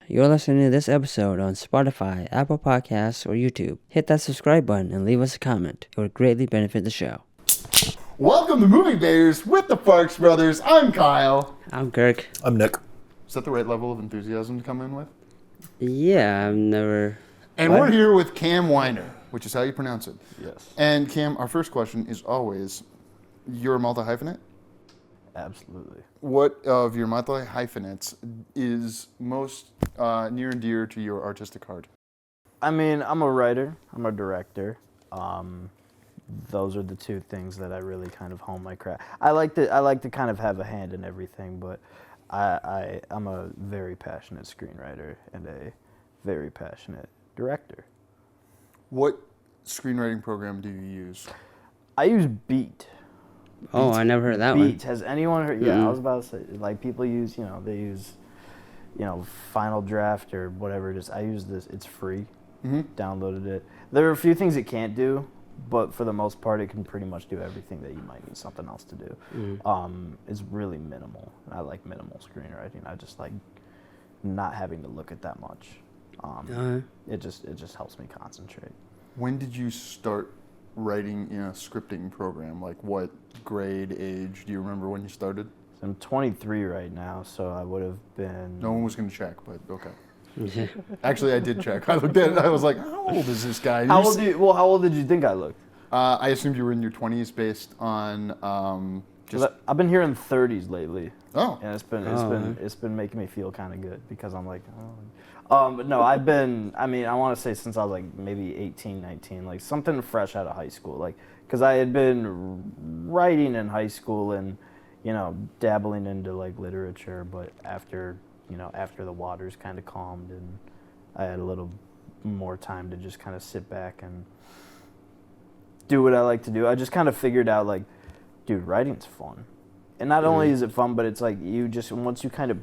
You're listening to this episode on Spotify, Apple Podcasts, or YouTube. Hit that subscribe button and leave us a comment. It would greatly benefit the show. Welcome to Movie Bears with the Farx brothers. I'm Kyle. I'm Kirk. I'm Nick. Is that the right level of enthusiasm to come in with? Yeah, I've never... And What? we're here with Cam Weiner, which is how you pronounce it. Yes. And Cam, our first question is always, you're a multi-hyphenate? Absolutely. What of your multi-hyphenates is most near and dear to your artistic heart? I mean, I'm a writer. I'm a director. Those are the two things that I really kind of hone my craft. I like to kind of have a hand in everything, but I'm a very passionate screenwriter and a very passionate director. What screenwriting program do you use? I use Beat. Oh, I never heard that Beat. Has anyone heard? Yeah, Mm-mm. I was about to say, like, people use, they use, Final Draft or whatever it is. I use this. It's free. Mm-hmm. Downloaded it. There are a few things it can't do, but for the most part, it can pretty much do everything that you might need something else to do. It's really minimal. I like minimal screenwriting. I just like not having to look at that much. It just helps me concentrate. When did you start writing in a scripting program? Like what grade, age? Do you remember when you started? So I'm 23 right now, so I would have been... No one was going to check, but okay. Actually, I did check. I looked at it. I was like, how old is this guy? How old did you think I looked? I assumed you were in your 20s based on just... I've been hearing 30s lately. Oh. And it's been making me feel kind of good because I'm like, but no, I want to say since I was like maybe 18, 19, like something fresh out of high school, like, because I had been writing in high school and, dabbling into like literature, but after the waters kind of calmed and I had a little more time to just kind of sit back and do what I like to do, I just kind of figured out like, dude, writing's fun. And not only is it fun, but it's like once you kind of,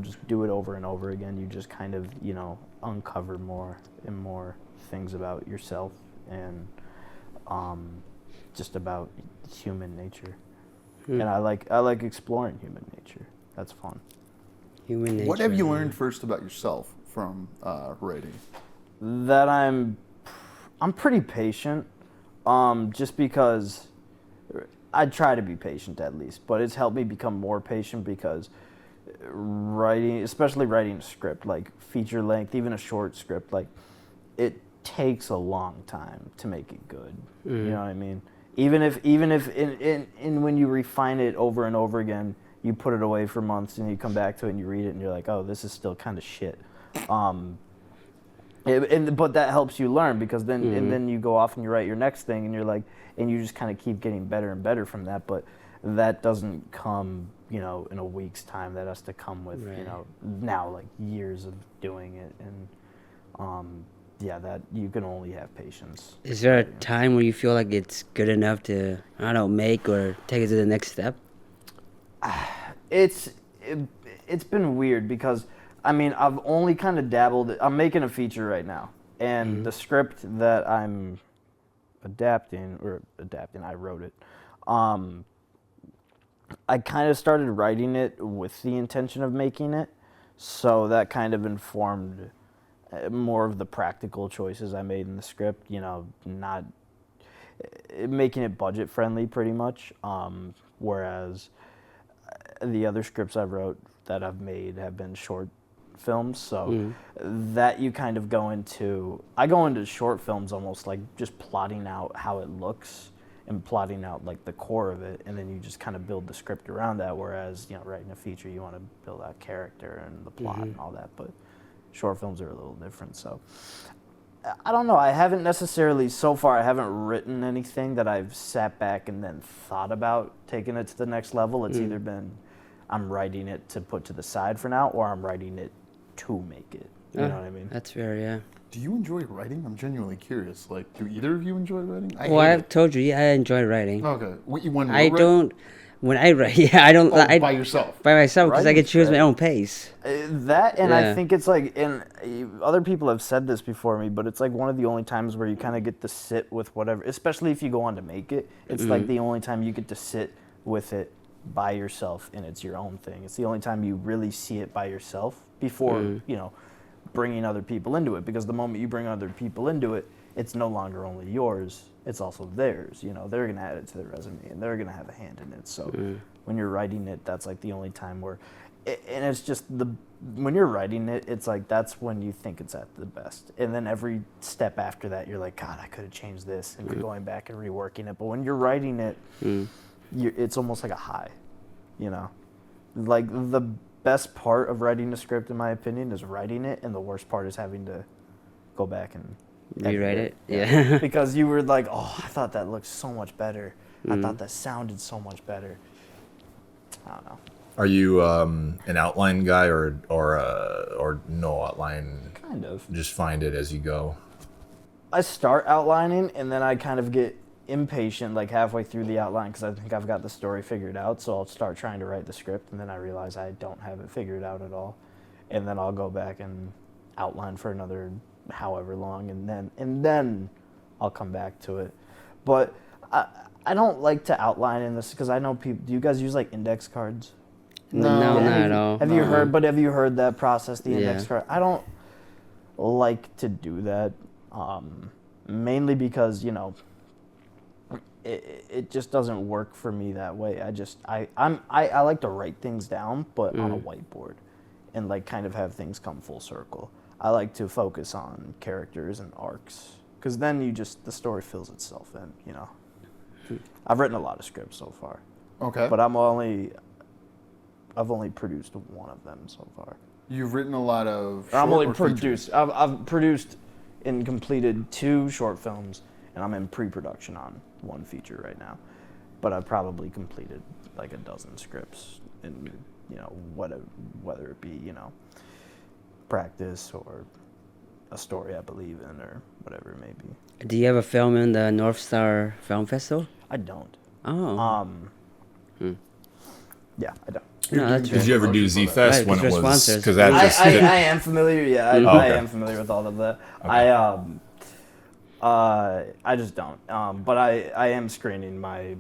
just do it over and over again, you just kind of, uncover more and more things about yourself and just about human nature. And I like exploring human nature. That's fun. Human nature. What have you learned first about yourself from writing? That I'm pretty patient, just because I try to be patient at least, but it's helped me become more patient because writing, especially writing a script, like feature length, even a short script, like it takes a long time to make it good. You know what I mean? Even if in when you refine it over and over again, you put it away for months and you come back to it and you read it and you're like, oh, this is still kind of shit. But that helps you learn because then and then you go off and you write your next thing and you're like, and you just kind of keep getting better and better from that. But that doesn't come, in a week's time. That has to come with, now like years of doing it. And that you can only have patience. Is there a time where you feel like it's good enough to, make or take it to the next step? It's been weird because, I've only kind of dabbled. I'm making a feature right now. And the script that I'm adapting, I wrote it. I kind of started writing it with the intention of making it. So that kind of informed more of the practical choices I made in the script, not making it budget friendly pretty much. Whereas the other scripts I wrote that I've made have been short films, so that you kind of I go into short films almost like just plotting out how it looks and plotting out like the core of it, and then you just kind of build the script around that, whereas writing a feature you want to build out character and the plot and all that, but short films are a little different. So I don't know, I haven't necessarily so far, I haven't written anything that I've sat back and then thought about taking it to the next level. It's either been I'm writing it to put to the side for now, or I'm writing it to make it. You know what I mean? That's fair, yeah. Do you enjoy writing? I'm genuinely curious. Like, do either of you enjoy writing? I've told you, I enjoy writing. Okay. When I write, I don't. By yourself? By myself, because I can choose my own pace. I think it's like, and other people have said this before me, but it's like one of the only times where you kind of get to sit with whatever, especially if you go on to make it. It's like the only time you get to sit with it by yourself and it's your own thing. It's the only time you really see it by yourself before, bringing other people into it, because the moment you bring other people into it, it's no longer only yours, it's also theirs. You know, they're going to add it to their resume and they're going to have a hand in it. So when you're writing it, that's like the only time where, and it's just when you're writing it, it's like that's when you think it's at the best. And then every step after that, you're like, God, I could have changed this, and you're going back and reworking it. But when you're writing it, it's almost like a high, you know? Like the best part of writing a script, in my opinion, is writing it, and the worst part is having to go back and rewrite it. Yeah. Because you were like, oh, I thought that looked so much better. I thought that sounded so much better. I don't know. Are you an outline guy or no outline? Kind of. Just find it as you go. I start outlining, and then I kind of get impatient like halfway through the outline because I think I've got the story figured out. So I'll start trying to write the script, and then I realize I don't have it figured out at all. And then I'll go back and outline for another however long, and then I'll come back to it. But I don't like to outline in this because I know people. Do you guys use like index cards? No, not at all. Have you heard that process, the index card? I don't like to do that, mainly because, you know, it just doesn't work for me that way. I like to write things down, but on a whiteboard, and like kind of have things come full circle. I like to focus on characters and arcs, because then the story fills itself in, you know. I've written a lot of scripts so far. Okay. But I've only produced one of them so far. You've written a lot of I'm only short or produced. I've produced and completed 2 short films, and I'm in pre-production on 1 feature right now. But I've probably completed like a dozen scripts, and you know, whether it be, you know, practice or a story I believe in or whatever it may be. Do you have a film in the North Star Film Festival? I don't. Oh. Yeah, I don't. No, that's Did you ever do Z-Fest Right, when because it we're was? sponsors. Because that just I am familiar. Yeah, I Okay. am familiar with all of that. Okay. I just don't. But I am screening my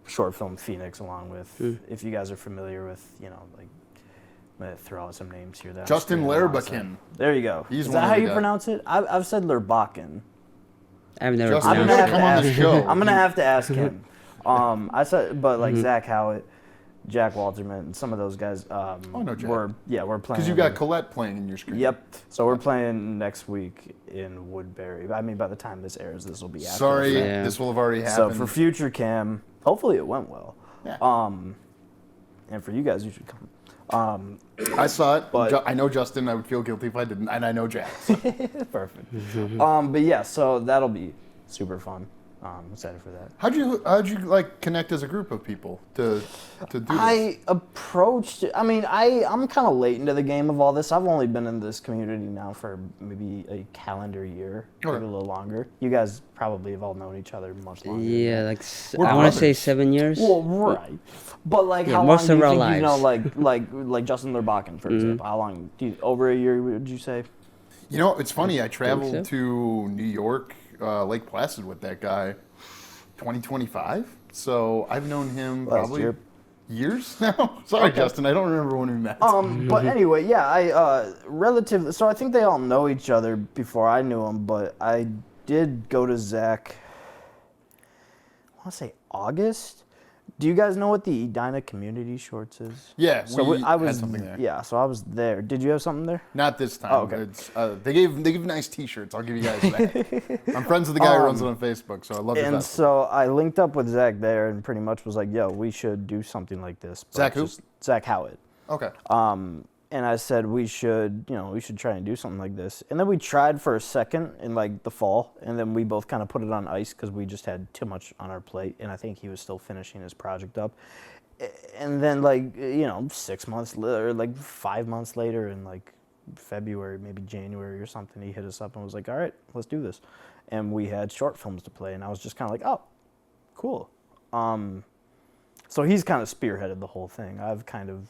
short film Phoenix along with. If you guys are familiar with, you know, like, I'm gonna throw out some names here. That I'm Justin screening alongside. Lerbakin. There you go. He's Is one that of how the you guys. pronounce it? I've said Lerbakin. I've never Justin, I'm you gonna gotta have come to on the ask. show. I'm gonna have to ask him. I said, but like Zach Howitt, Jack Walterman, and some of those guys. no, Jack. we're playing. Because you got Colette playing in your screen. Yep. So we're playing next week in Woodbury. I mean, by the time this airs, this will be after. Sorry, the Yeah. this will have already fact. So happened. for future Cam, hopefully it went well. Yeah. And for you guys, you should come. I saw it. but- I know Justin. I would feel guilty if I didn't. And I know Jack. So. Perfect. But yeah, so that'll be super fun. I'm excited for that. How'd you like connect as a group of people to do this? I approached. I mean, I'm kind of late into the game of all this. I've only been in this community now for maybe a calendar year, maybe a little longer. You guys probably have all known each other much longer. Yeah, like We're I want to say brothers. 7 years. Well, right. But like, Yeah, how long most do of you our think you know, lives. like Justin Lerbakin, for example? How long? Over a year, would you say? You know, it's funny. I traveled so. to New York, Lake Placid with that guy, 2025. So I've known him Last probably year. years now. Sorry, Justin. I don't remember when we met. But anyway, yeah, I relatively. So I think they all know each other before I knew them. But I did go to Zach. I want to say August. Do you guys know what the Edina Community Shorts is? Yeah, So we I was had something there. Yeah, so I was there. Did you have something there? Not this time. Oh, okay. It's, they give nice T-shirts. I'll give you guys that. I'm friends with the guy who runs it on Facebook, so I love your And festival. so I linked up with Zach there, and pretty much was like, "Yo, we should do something like this." But Zach who? Zach Howitt. Okay. And I said we should try and do something like this. And then we tried for a second in like the fall, and then we both kind of put it on ice because we just had too much on our plate, and I think he was still finishing his project up. And then 6 months later, or like 5 months later, in like February, maybe January or something, he hit us up and was like, "All right, let's do this." And we had short films to play, and I was just kind of like, "Oh, cool." So he's kind of spearheaded the whole thing. I've kind of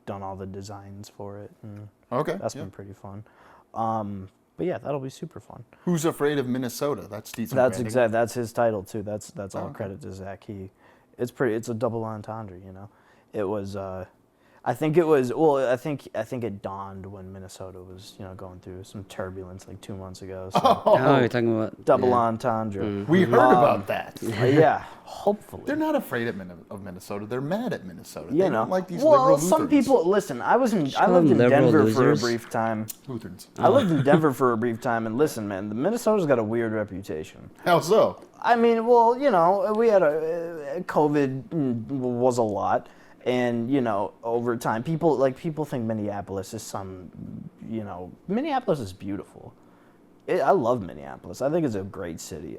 done all the designs for it, and Okay. that's yeah. been pretty fun. But yeah, that'll be super fun. Who's Afraid of Minnesota? That's decent. That's branding. exact. That's his title too. That's all okay. credit to Zach. It's a double entendre, you know. It was. I think it was. Well, I think it dawned when Minnesota was, going through some turbulence like 2 months ago. So Oh, you're talking about double entendre. We heard about that. Yeah, hopefully. They're not afraid of Minnesota. They're mad at Minnesota. You They know, don't like these well, liberal some Lutherans. people listen. I lived in them liberal Denver losers. for a brief time. Lutherans. I lived in Denver for a brief time, and listen, man, the Minnesota's got a weird reputation. How so? I mean, well, we had COVID was a lot, and over time, people think Minneapolis is Minneapolis is beautiful. I love Minneapolis. I think it's a great city.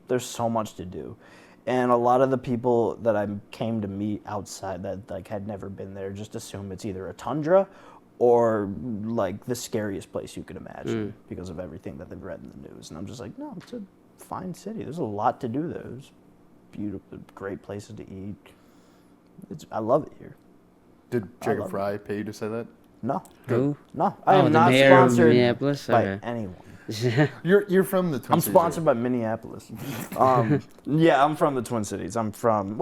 There's so much to do, and a lot of the people that I came to meet outside that had never been there just assume it's either a tundra or the scariest place you could imagine because of everything that they've read in the news. And I'm just like, no, it's a fine city. There's a lot to do there. There's beautiful, great places to eat. I love it here. Did Jacob Fry pay you to say that? No. Who? No. I am the not mayor of sponsored Minneapolis? by Okay. anyone. You're from the Twin I'm Cities, sponsored by Minneapolis. Yeah, I'm from the Twin Cities. I'm from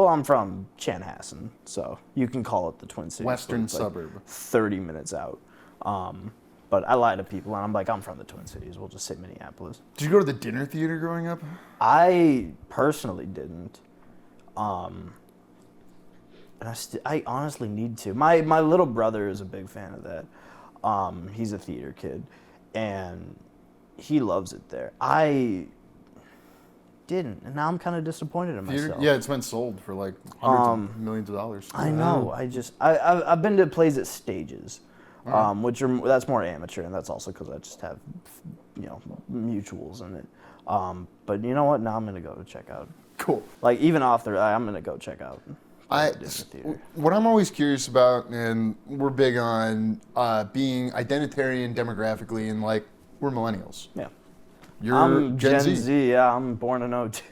Chanhassen, so you can call it the Twin Cities. Western It's suburb. 30 minutes out. But I lie to people, and I'm like, I'm from the Twin Cities. We'll just say Minneapolis. Did you go to the dinner theater growing up? I personally didn't. And I honestly need to. My little brother is a big fan of that. He's a theater kid, and he loves it there. I didn't, and now I'm kind of disappointed in myself. Yeah, it's been sold for like hundreds of millions of dollars. I know. I've been to plays at Stages, that's more amateur, and that's also because I just have mutuals in it. But you know what? Now I'm gonna go to check out. Cool. Like even off there, I'm gonna go check out. What I'm always curious about, and we're big on being identitarian demographically, and we're millennials. Yeah. You're Gen Z. Yeah, I'm born in 02.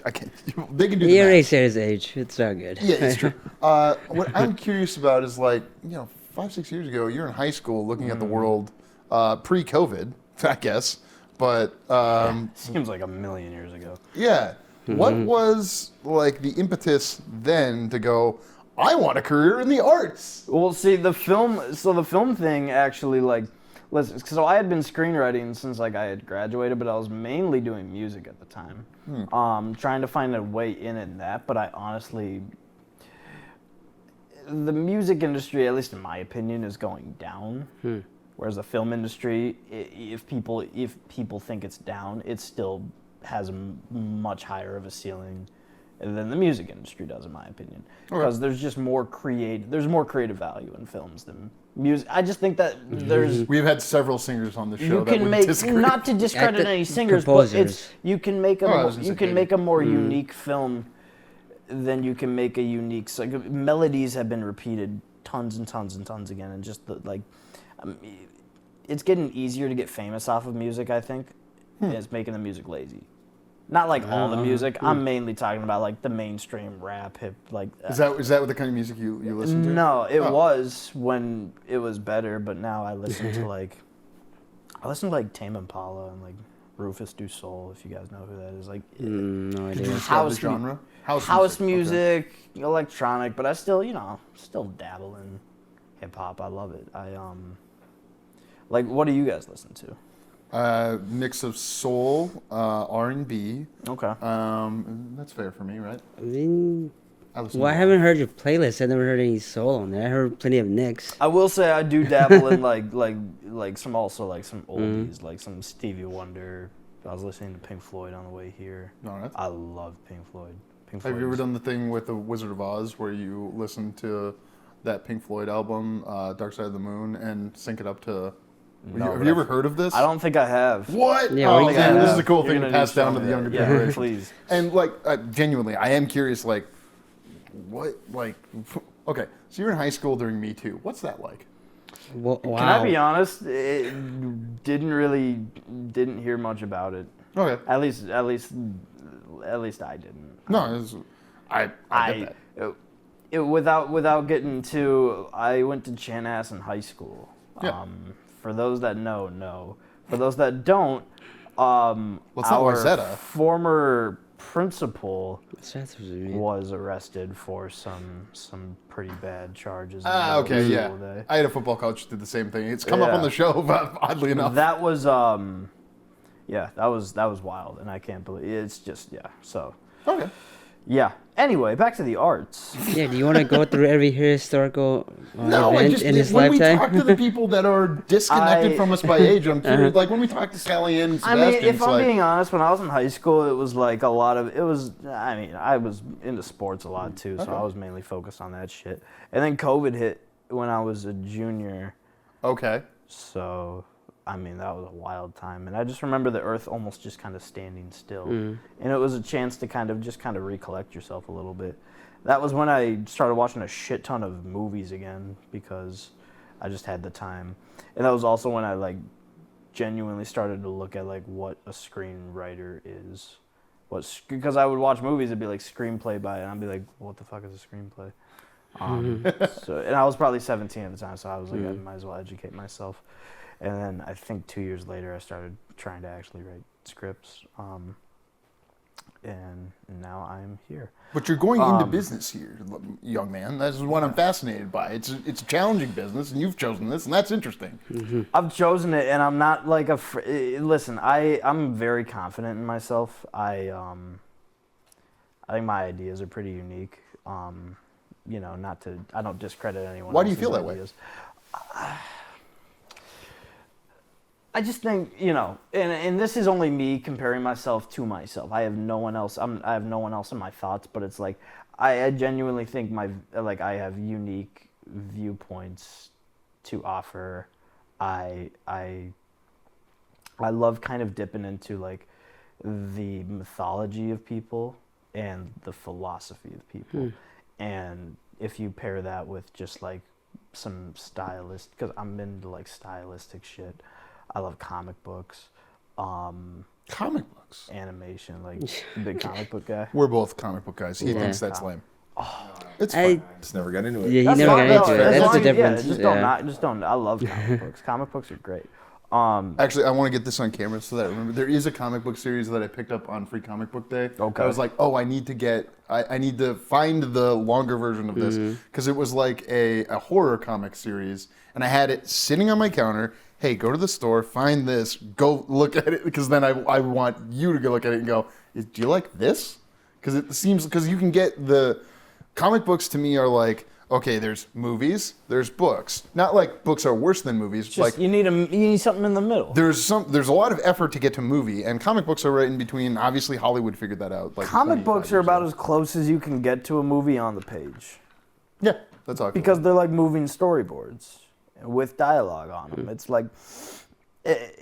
I can't. They can do He the already math. said his age. It's all good. Yeah, it's true. What I'm curious about is 5-6 years ago, you're in high school looking at the world pre-COVID, I guess. But Seems like a million years ago. yeah, what was the impetus then to go, I want a career in the arts? Well, see, the film thing actually, listen, so I had been screenwriting since I had graduated, but I was mainly doing music at the time. Trying to find a way in that, but I honestly, the music industry, at least in my opinion, is going down. Whereas the film industry, if people think it's down, it still has a much higher of a ceiling than the music industry does, in my opinion. Because there's just more creative value in films than music. I just think that there's. We've had several singers on the show You that can would make disagree. not to discredit any singers, composers. but you can make a I was gonna you say can maybe. make a more unique film than you can make a unique. Melodies have been repeated tons and tons and tons again, and just it's getting easier to get famous off of music. I think it's making the music lazy. Not all the music. I'm mainly talking about the mainstream rap, hip. Is that what the kind of music you listen to? No, it was when it was better, but now I listen to I listen to Tame Impala and Rufus Du Sol, if you guys know who that is. No Could you idea. describe the genre? House Okay. music, electronic, but I still dabble in hip hop. I love it. What do you guys listen to? Mix of soul, R&B. Okay. That's fair for me, right? I mean, I listen well, I to haven't heard your playlist. I never heard any soul on there. I heard plenty of Nicks. I will say I do dabble in some oldies, some Stevie Wonder. I was listening to Pink Floyd on the way here. All right. I love Pink Floyd. Have you ever done the thing with the Wizard of Oz where you listen to that Pink Floyd album, Dark Side of the Moon, and sync it up to... No, have you ever heard of this? I don't think I have. What? Yeah, oh, we man, can. this is a cool You're thing to gonna pass need to down to show the me younger that. Yeah, generation. please. And genuinely, I am curious, what, okay, so you're in high school during Me Too. What's that like? Wow. Can I be honest? Didn't hear much about it. Okay. At least I didn't. No, I get that. Without getting too, I went to Chanhassen High School. Yeah. For those that know. For those that don't, Well, it's not our Wayzata. former principal That's what you mean. was arrested for some pretty bad charges. Okay, yeah. Day. I had a football coach who did the same thing. It's come up on the show, oddly enough. That was that was wild, and I can't believe it's just So Okay. yeah. Anyway, back to the arts. Yeah, do you want to go through every historical event in his when lifetime? we talk to the people that are disconnected from us by age, I'm curious. Like when we talk to Sally and Sebastian, I mean, if it's I'm like, being honest, when I was in high school, it was like a lot of, I was into sports a lot too, so I was mainly focused on that shit. And then COVID hit when I was a junior. okay. So, I mean, that was a wild time. And I just remember the earth almost just kind of standing still. And it was a chance to kind of recollect yourself a little bit. That was when I started watching a shit ton of movies again because I just had the time. And that was also when I like genuinely started to look at like what a screenwriter is. Because I would watch movies, it'd be like screenplay by, and I'd be like, what the fuck is a screenplay? And I was probably 17 at the time, so I was like, I might as well educate myself. And then I think 2 years later, I started trying to actually write scripts. And now I'm here. But you're going into business here, young man. That's what I'm fascinated by. It's a challenging business, and you've chosen this, and that's interesting. I've chosen it, and I'm not like listen, I'm very confident in myself. I think my ideas are pretty unique. You know, I don't discredit anyone. Why do you feel that way? I just think, you know, and this is only me comparing myself to myself. I have no one else. I have no one else in my thoughts, but it's like I genuinely think I have unique viewpoints to offer. I love kind of dipping into like the mythology of people and the philosophy of people. And if you pair that with just like some because I'm into like stylistic shit. I love comic books. Comic books? Animation, like big comic book guy. We're both comic book guys. He thinks that's lame. It's I fine. Just never got into it. Yeah, he never got into it. That's the difference. Just don't. I love comic books. Comic books are great. Actually, I want to get this on camera so that I remember. There is a comic book series that I picked up on Free Comic Book Day. Okay. I was like, I need to find the longer version of this because it was like a horror comic series, and I had it sitting on my counter. Hey, go to the store, find this, go look at it, because then I want you to go look at it and go, do you like this? Because you can get the comic books to me are like, okay, there's movies, there's books. Not like books are worse than movies. Just, like you need something in the middle. There's a lot of effort to get to movie, and comic books are right in between. Obviously, Hollywood figured that out. Like comic books are about as close as you can get to a movie on the page. Yeah, that's all. Because they're like moving storyboards with dialogue on them. It's like,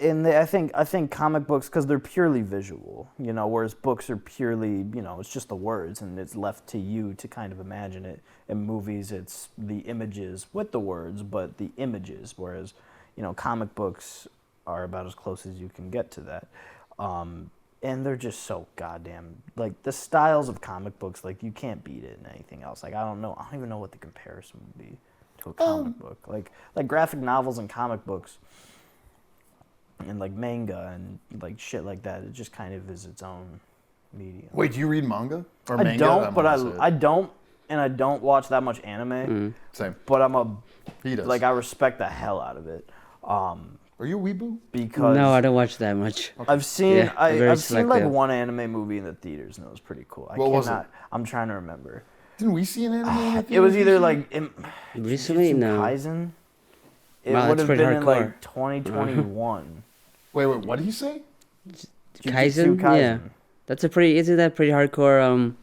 and I think comic books, because they're purely visual, you know, whereas books are purely, you know, it's just the words and it's left to you to kind of imagine it. In movies, it's the images with the words, but the images, whereas, you know, comic books are about as close as you can get to that. And they're just so goddamn, like, the styles of comic books, like, you can't beat it in anything else. Like, I don't even know what the comparison would be to a comic book. Like graphic novels and comic books and like manga and like shit like that, it just kind of is its own medium. Wait, do you read manga or I manga? don't, but I don't watch that much anime. Same. But He does. like, I respect the hell out of it. Are you a weeboo? Because No, I don't watch that much. I've seen very I've seen like selective. one anime movie in the theaters and it was pretty cool. What was it? I'm trying to remember. Didn't we see an anime? in the It was theaters either recently? like Recently, Jujutsu no. Kaisen. It Wow, would that's have pretty been in hardcore. like 2021. Wait, what did he say? Kaisen? Yeah. Isn't that pretty hardcore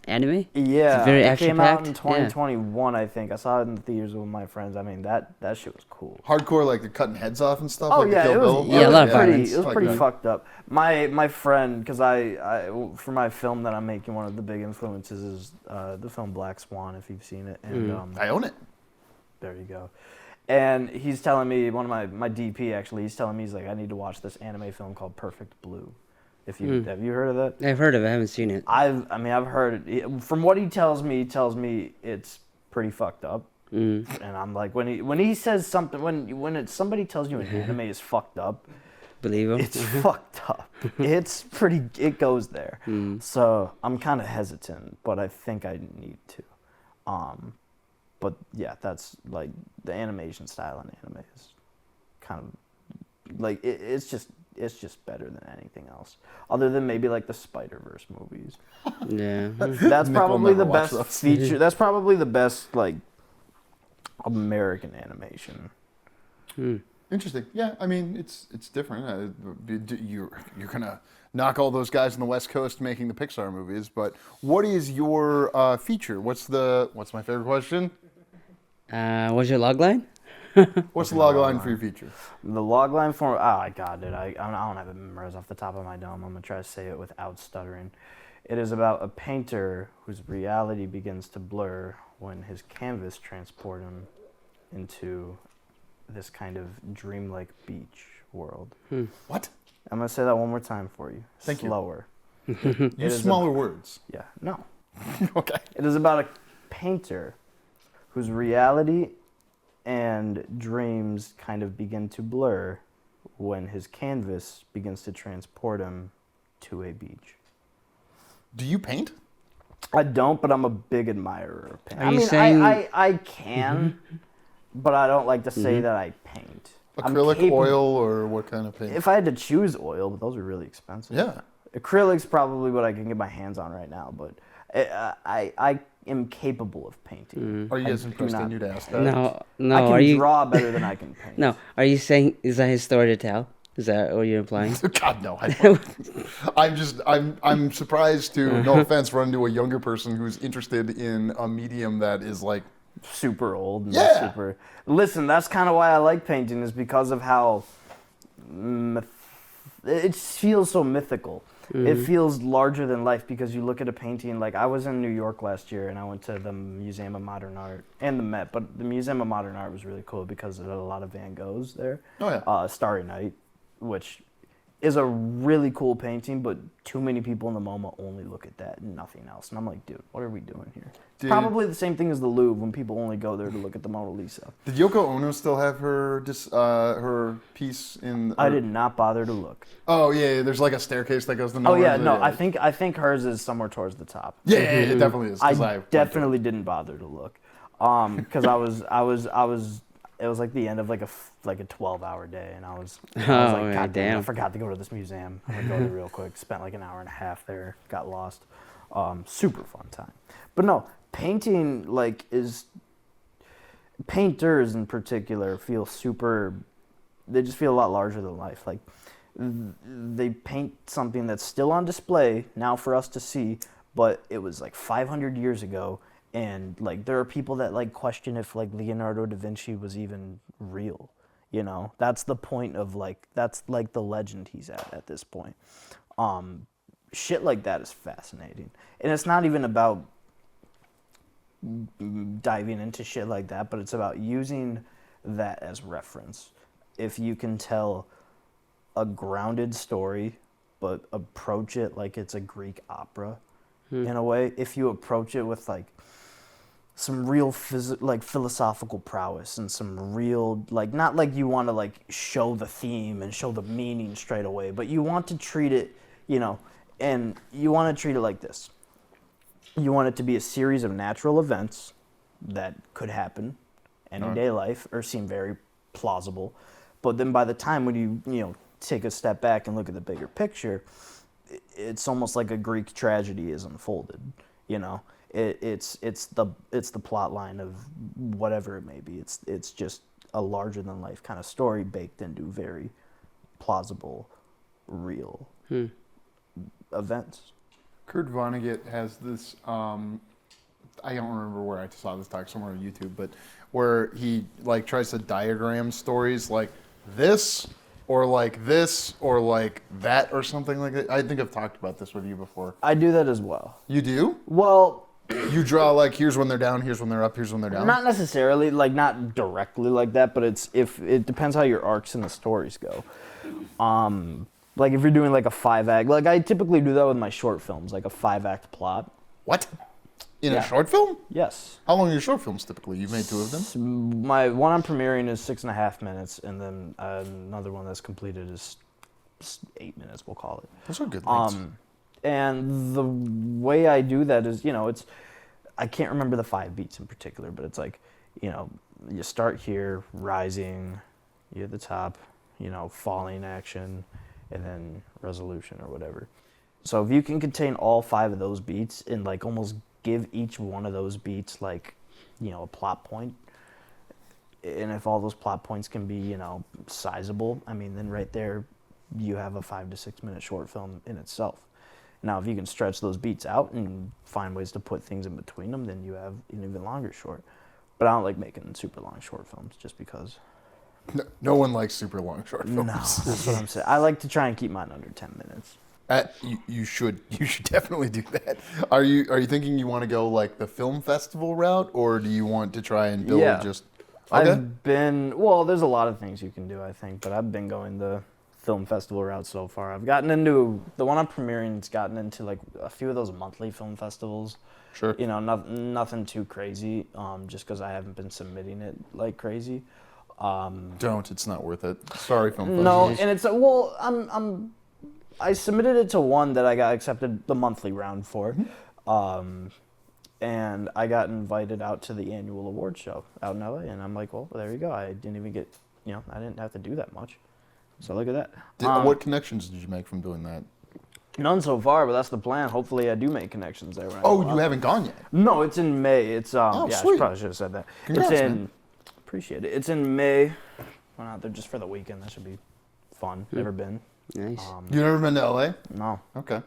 anime? Yeah, It's very it came out in action-packed? Yeah. 2021, I think. I saw it in the theaters with my friends. I mean, that shit was cool. Hardcore, like they're cutting heads off and stuff. Oh like the yeah, Kill it was. Bill? Yeah, a lot of pretty, violence. it was Like pretty that. fucked up. My friend, because I for my film that I'm making, one of the big influences is the film Black Swan, if you've seen it. And I own it. there you go. And he's telling me, one of my DP actually, he's telling me, he's like, I need to watch this anime film called Perfect Blue. Have you heard of that? I've heard of it. I haven't seen it. I've heard it. From what he tells me it's pretty fucked up. And I'm like, when he says something, when somebody tells you an anime is fucked up, believe him. It's fucked up. It goes there. So I'm kind of hesitant, but I think I need to. But yeah, that's like the animation style in anime is kind of like it's just better than anything else, other than maybe like the Spider-Verse movies. Yeah. That's probably the never watch best those. feature. That's probably the best like American animation. Interesting. Yeah, I mean, it's different. You're gonna knock all those guys on the West Coast making the Pixar movies, but what is your feature? What's my favorite question? What's your logline? What's the log line for your feature? The logline form. Oh, I got it. I don't have it memorized off the top of my dome. I'm gonna try to say it without stuttering. It is about a painter whose reality begins to blur when his canvas transport him into this kind of dreamlike beach world. What? I'm gonna say that one more time for you. Thank you. Slower. Use smaller words. Yeah. No. Okay. It is about a painter whose reality and dreams kind of begin to blur when his canvas begins to transport him to a beach. Do you paint? I don't, but I'm a big admirer of paint. Are you saying- I can, but I don't like to say that I paint. I'm Acrylic, capable- oil, or what kind of paint? If I had to choose oil, but those are really expensive. Yeah. Acrylic's probably what I can get my hands on right now, but I am capable of painting. Are you guys I do interested not in you to ask that? No. I can Are you? draw better than I can paint. No. Are you saying is that his story to tell? Is that what you're implying? God no, I don't. I'm surprised to, no offense, run into a younger person who's interested in a medium that is like Super old. And Yeah. Super. Listen, that's kind of why I like painting, is because of how it feels so mythical. It feels larger than life because you look at a painting. Like, I was in New York last year and I went to the Museum of Modern Art and the Met, but the Museum of Modern Art was really cool because there had a lot of Van Goghs there. Oh, yeah. Starry Night, which is a really cool painting, but too many people in the MoMA only look at that and nothing else. And I'm like, dude, what are we doing here? It's probably the same thing as the Louvre when people only go there to look at the Mona Lisa. Did Yoko Ono still have her her piece in? I did not bother to look. Oh yeah, there's like a staircase that goes to Oh nowhere. yeah, no, I think hers is somewhere towards the top. Yeah, it definitely is. 'Cause I definitely didn't bother to look, because it was like the end of like a 12-hour day, and I was like, Oh, God damn, I damn. forgot to go to this museum. I'm gonna go there real quick. Spent like an hour and a half there, got lost. Super fun time. But no, painting painters in particular feel they just feel a lot larger than life. Like, they paint something that's still on display now for us to see, but it was like 500 years ago. And like, there are people that like question if like Leonardo da Vinci was even real. You know, that's the point of like, that's like the legend he's at this point. Shit like that is fascinating. And it's not even about diving into shit like that, but it's about using that as reference. If you can tell a grounded story, but approach it like it's a Greek opera in a way, if you approach it with like some real philosophical prowess and some real, like, not like you want to like show the theme and show the meaning straight away, but you want to treat it, you know, and you want to treat it like this. You want it to be a series of natural events that could happen day life or seem very plausible, but then by the time when you take a step back and look at the bigger picture, it's almost like a Greek tragedy is unfolded. You know, it's the plot line of whatever it may be. It's just a larger than life kind of story baked into very plausible, real events. Kurt Vonnegut has this. I don't remember where I saw this talk, somewhere on YouTube, but where he like tries to diagram stories like this or like that or something like that. I think I've talked about this with you before. I do that as well. You do? Well, You draw like here's when they're down, here's when they're up, here's when they're down. not necessarily, like not directly like that, but it depends how your arcs in the stories go. Like if you're doing like a 5-act, like I typically do that with my short films, like a 5-act plot. What? In Yeah. a short film? Yes. How long are your short films typically? You've made 2 of them? My one I'm premiering is 6.5 minutes, and then another one that's completed is 8 minutes, we'll call it. Those are good lengths. And the way I do that is, I can't remember the 5 beats in particular, but it's like, you start here, rising, you hit the top, falling action, and then resolution or whatever. So if you can contain all 5 of those beats and like almost give each one of those beats like, a plot point, and if all those plot points can be, sizable, then right there you have a 5 to 6 minute short film in itself. Now, if you can stretch those beats out and find ways to put things in between them, then you have an even longer short. But I don't like making super long short films just because. No one likes super long short films. No, that's what I'm saying. I like to try and keep mine under 10 minutes. You should definitely do that. Are you thinking you want to go like the film festival route, or do you want to try and build just? Okay. There's a lot of things you can do, I think, but I've been going the film festival route so far. I've gotten into the one I'm premiering. It's gotten into like a few of those monthly film festivals. Sure. Nothing too crazy. Just because I haven't been submitting it like crazy. Don't. It's not worth it. Sorry, film festivals. No, and it's I submitted it to one that I got accepted the monthly round for. And I got invited out to the annual award show out in LA, and I'm like, well, there you go. I didn't even get, I didn't have to do that much. So look at that. What connections did you make from doing that? None so far, but that's the plan. Hopefully I do make connections there. You haven't gone yet? No, it's in May. It's sweet. I probably should have said that. Congrats, man. Appreciate it. It's in May. Went out there just for the weekend. That should be fun. Never been. Nice. You never been to LA? No. Okay.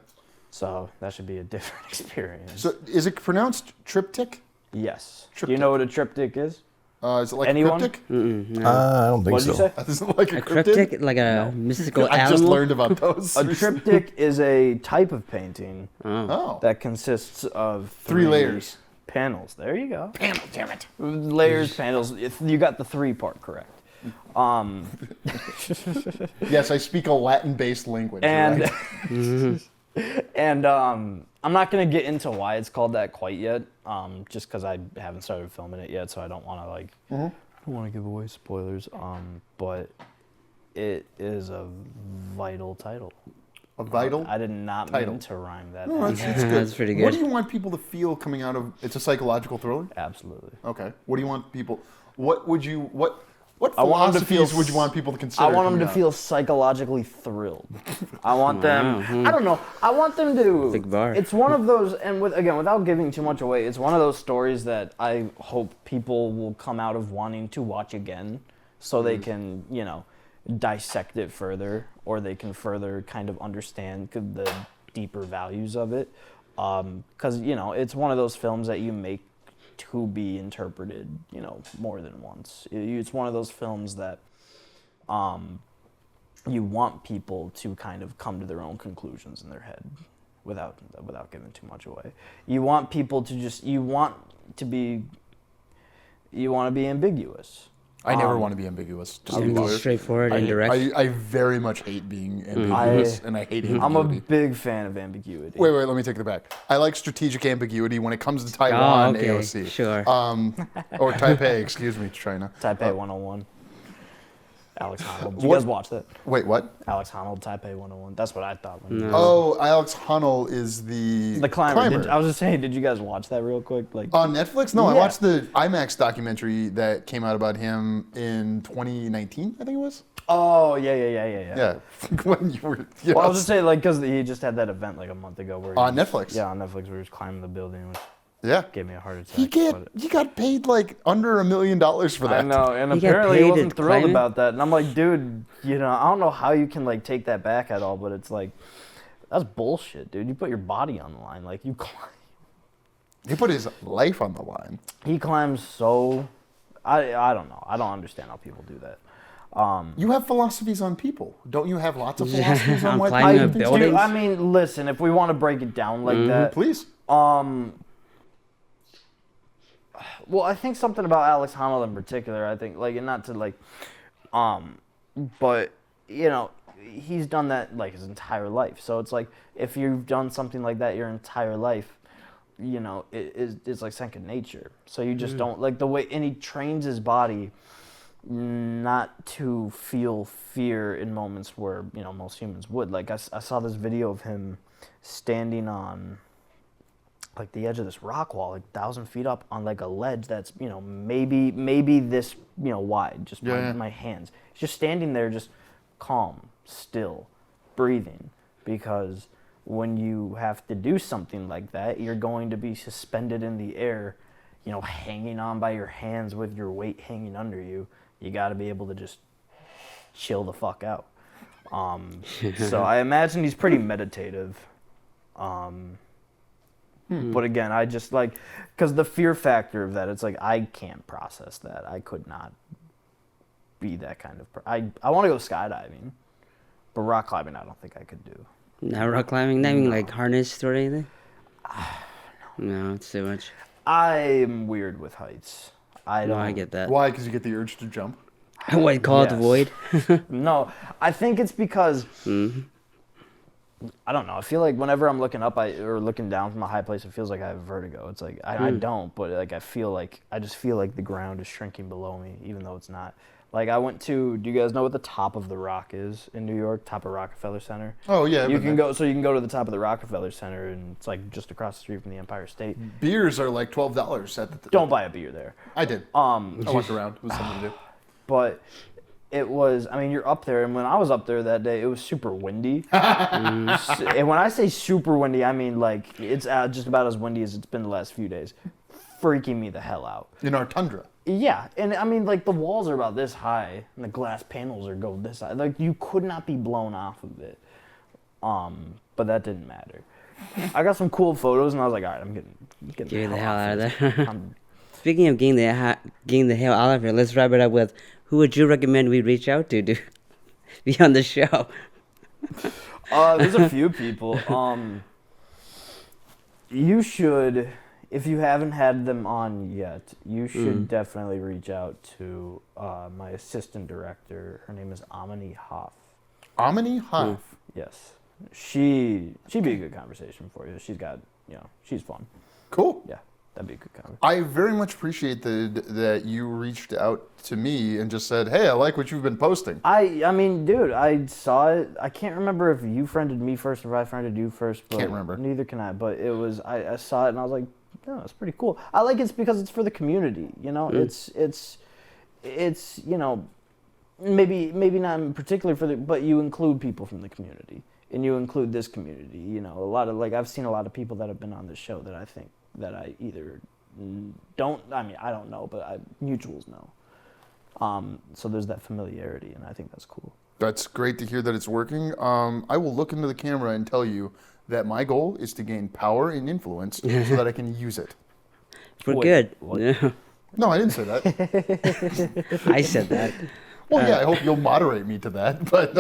So that should be a different experience. So is it pronounced Triptych? Yes. Triptych. Do you know what a triptych is? Is it like Anyone? a cryptic? No. I don't think What did so. you say? Is it like a A cryptid? cryptic, like a mystical animal? I just learned about those. A triptych is a type of painting Oh. that consists of 3 layers. Panels. There you go. Panel, damn it. Layers, panels. You got the 3 part correct. Yes, I speak a Latin-based language. And right? and I'm not gonna get into why it's called that quite yet, just because I haven't started filming it yet, so I don't want to I don't want to give away spoilers. But it is a vital title. A vital? I did not title. mean to rhyme that. No, that's good. That's pretty good. What do you want people to feel coming out of? It's a psychological thriller. Absolutely. Okay. What do you want people? What would you? What I want them to philosophies feel would you want people to consider? I want them coming to out? feel psychologically thrilled. I want them. I don't know. I want them to. Big bar. It's one of those, and without giving too much away, it's one of those stories that I hope people will come out of wanting to watch again, so they can, dissect it further, or they can further kind of understand the deeper values of it. Because it's one of those films that you make to be interpreted, more than once. It's one of those films that you want people to kind of come to their own conclusions in their head without giving too much away. You want people to you want to be ambiguous. I never want to be ambiguous. Just to be clear. Straightforward and direct. I very much hate being ambiguous, and I hate ambiguity. I'm a big fan of ambiguity. Wait, let me take it back. I like strategic ambiguity when it comes to Taiwan okay. AOC. Sure. Or Taipei, excuse me, China. Taipei 101. Alex Honnold. Did you guys watch that? Wait, what? Alex Honnold, Taipei 101. That's what I thought. Oh, Alex Honnold is the climber. I was just saying, did you guys watch that real quick? On Netflix? No, I Yeah. watched the IMAX documentary that came out about him in 2019, I think it was. Oh, yeah. Yeah, when you were. Yes. Well, I was just saying, because he just had that event a month ago where On Netflix. Yeah, on Netflix, where he was climbing the building, which Yeah. gave me a heart attack. He got paid under $1 million for that. I know, and He got apparently he paid wasn't to thrilled climb it? about that. And I'm like, dude, I don't know how you can take that back at all, but it's that's bullshit, dude. You put your body on the line, you climb. He put his life on the line. He climbs so. I don't know. I don't understand how people do that. You have philosophies on people. Don't you have lots of philosophies on On what climbing people a think? building? Listen, if we want to break it down like that, Please. well, I think something about Alex Honnold in particular, I think, and not to but, he's done that, his entire life. So it's if you've done something like that your entire life, it's like second nature. So you just don't, the way, and he trains his body not to feel fear in moments where, most humans would. Like, I saw this video of him standing on, like, the edge of this rock wall, like 1,000 feet up on, like, a ledge that's, maybe this, wide, just my hands. He's just standing there, just calm, still, breathing, because when you have to do something like that, you're going to be suspended in the air, hanging on by your hands with your weight hanging under you. You got to be able to just chill the fuck out. So I imagine he's pretty meditative. But again, I just because the fear factor of that, it's like, I can't process that. I could not be that kind of I want to go skydiving, but rock climbing I don't think I could do. Not rock climbing? Not even like harnessed or anything? No, it's too much. I'm weird with heights. I get that. Why? Because you get the urge to jump? What, call it the void? No, I think it's because, I don't know, I feel like whenever I'm looking up or looking down from a high place, it feels like I have vertigo. It's like, I don't, but like I just feel like the ground is shrinking below me, even though it's not. Like, I went to, do you guys know what the top of the Rock is in New York? Top of Rockefeller Center? Oh, yeah. You can go to the top of the Rockefeller Center, and it's like just across the street from the Empire State. Beers are like $12 at the... Don't buy a beer there. I did. I walked around. It was something to do. But it was, you're up there, and when I was up there that day, it was super windy. And when I say super windy, I mean, like, it's just about as windy as it's been the last few days. Freaking me the hell out. In our tundra. Yeah, and like, the walls are about this high, and the glass panels go this high. Like, you could not be blown off of it. But that didn't matter. I got some cool photos, and I was like, all right, I'm getting the hell out of there. Speaking of getting the hell out of here, let's wrap it up with, who would you recommend we reach out to be on the show? There's a few people. You should, if you haven't had them on yet, you should definitely reach out to my assistant director. Her name is Amani Hoff. Amani Hoff? Yes. She'd be a good conversation for you. She's got, she's fun. Cool. Yeah, that'd be a good conversation. I very much appreciate that you reached out to me and just said, hey, I like what you've been posting. I mean, dude, I saw it. I can't remember if you friended me first or if I friended you first. But can't remember. Neither can I. But it was, I saw it and I was like, no, it's pretty cool. I like it because it's for the community. It's maybe not in particular but you include people from the community. And you include this community, a lot of, I've seen a lot of people that have been on this show that I think that I either don't know, but mutuals know. So there's that familiarity, and I think that's cool. That's great to hear that it's working. I will look into the camera and tell you that my goal is to gain power and influence so that I can use it. For good. Yeah. No, I didn't say that. I said that. Well, yeah, I hope you'll moderate me to that. But,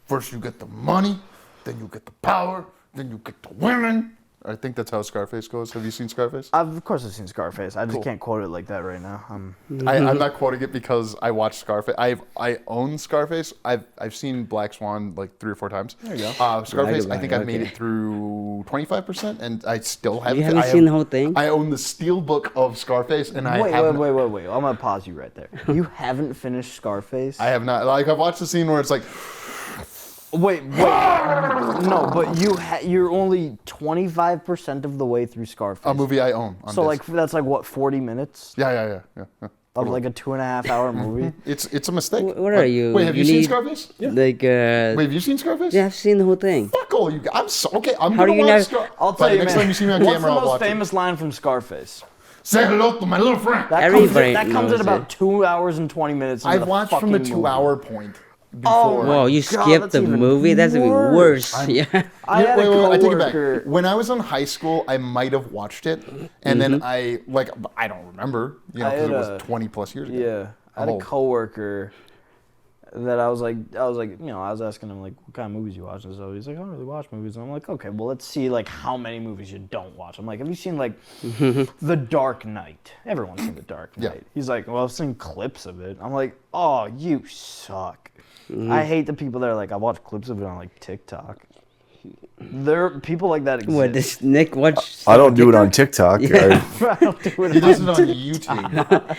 first you get the money, then you get the power, then you get the women. I think that's how Scarface goes. Have you seen Scarface? Of course I've seen Scarface. I just can't quote it like that right now. I'm not quoting it because I watched Scarface. I own Scarface. I've seen Black Swan like 3 or 4 times. There you go. Scarface, I think I've made it through 25%, and I still haven't. You haven't seen the whole thing? I own the steel book of Scarface, and Wait. I'm going to pause you right there. You haven't finished Scarface? I have not. Like, I've watched the scene where it's like... Wait. No, but you're only 25% of the way through Scarface. A movie I own. So that's like what, 40 minutes? Yeah. Of like a 2.5-hour movie? It's a mistake. What are you? Wait, have you seen Scarface? Yeah. Wait, have you seen Scarface? Yeah, I've seen the whole thing. Fuck all you guys. Okay, I'm How gonna do you watch know? Scarface. I'll tell you, next man. time you see me on What's camera, the I'll most watch famous line from Scarface? Say hello to my little friend. That comes at about 2 hours and 20 minutes. I've watched from the 2-hour point. Before. Whoa, you skipped the movie? That's even worse. Yeah. I had a I take it coworker. back. When I was in high school, I might have watched it, and then I don't remember, because it was 20 plus years ago. Yeah, I had a coworker that I was asking him like, what kind of movies you watch, and so he's like, I don't really watch movies, and I'm like, okay, well, let's see like how many movies you don't watch. I'm like, have you seen like The Dark Knight? Everyone's seen The Dark Knight. Yeah. He's like, well, I've seen clips of it. I'm like, oh, you suck. I hate the people that are like, I watch clips of it on like TikTok. There are people like that exist. What this Nick? Watch. I don't do it on TikTok. Yeah. I don't do it He does on it on YouTube.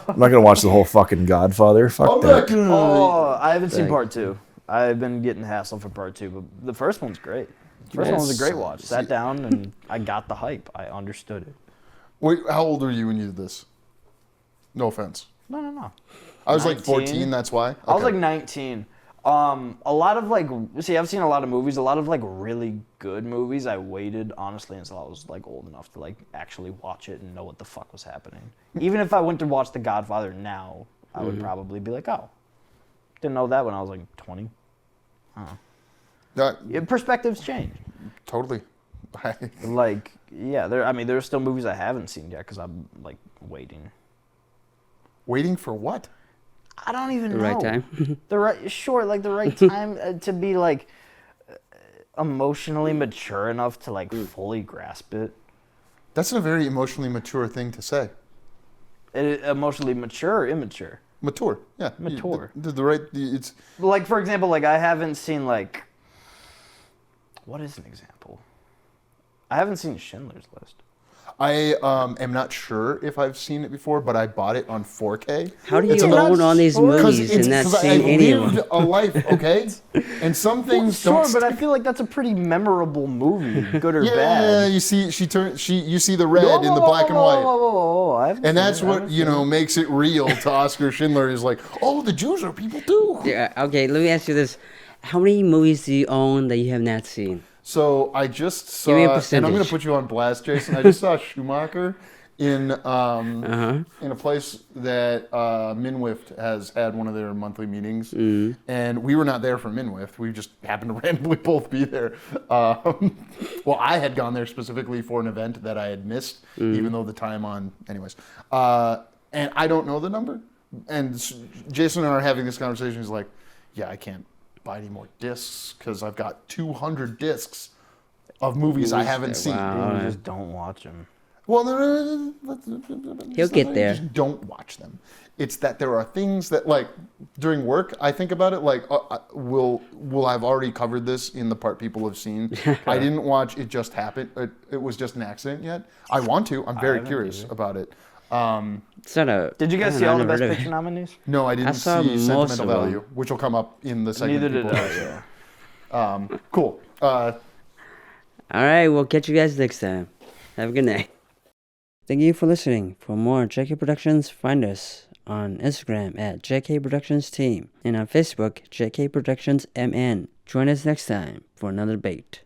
I'm not gonna watch the whole fucking Godfather. Fuck Oh, that. Oh, I haven't seen Like- part 2. I've been getting hassled for part 2, but the first one's great. The first one was a great watch. Sat down and I got the hype. I understood it. Wait, how old were you when you did this? No offense. No. I was like 19. 14, that's why? I was Okay. like 19. A lot of like, see, I've seen a lot of movies, a lot of like really good movies. I waited honestly until I was like old enough to like actually watch it and know what the fuck was happening. Even if I went to watch The Godfather now, I would probably be like, oh, didn't know that when I was like 20. Yeah, perspectives change. Totally. Like, yeah, there's still movies I haven't seen yet because I'm like waiting. Waiting for what? I don't even know. The right time. The right time to be like emotionally mature enough to like fully grasp it. That's a very emotionally mature thing to say. Emotionally mature or immature? Mature, yeah. Mature. It's Like, for example, like I haven't seen like, what is an example? I haven't seen Schindler's List. I am not sure if I've seen it before, but I bought it on 4K. How do you It's own all these movies and not 'cause I seen any of lived them? a life, okay? And some things Sure, don't but I feel like that's a pretty memorable movie, good or yeah, bad. you see, you see the red in the black and white. Whoa. I haven't And seen that's it. I what, haven't you seen know, it. makes it real to Oscar Schindler. Is like, oh, the Jews are people too. Yeah, okay, let me ask you this: how many movies do you own that you have not seen? So I just saw, Give me a and I'm going to percentage. put you on blast, Jason. I just saw Schumacher in Uh-huh. in a place that MBWTFB has had one of their monthly meetings, Mm-hmm. and we were not there for MBWTFB. We just happened to randomly both be there. Well, I had gone there specifically for an event that I had missed, Mm-hmm. even though the time on, anyways. And I don't know the number. And Jason and I are having this conversation. He's like, "Yeah, I can't buy any more discs because I've got 200 discs of movies I haven't seen." Wow. You just don't watch them. Well, He'll get there. Just don't watch them. It's that there are things that, like, during work, I think about it like, will I've already covered this in the part people have seen. I didn't watch It Just Happened. It was just an accident yet. I want to. I'm very curious about it. It's not a. Did you guys I see don't all know, the I've Best heard of Picture it. nominees? No, I didn't saw see most Sentimental of them. Value, which will come up in the segment. Neither did people I. have Yeah. seen. Cool. All right, we'll catch you guys next time. Have a good night. Thank you for listening. For more JK Productions, find us on Instagram at JK Productions Team and on Facebook, JK Productions MN. Join us next time for another bait.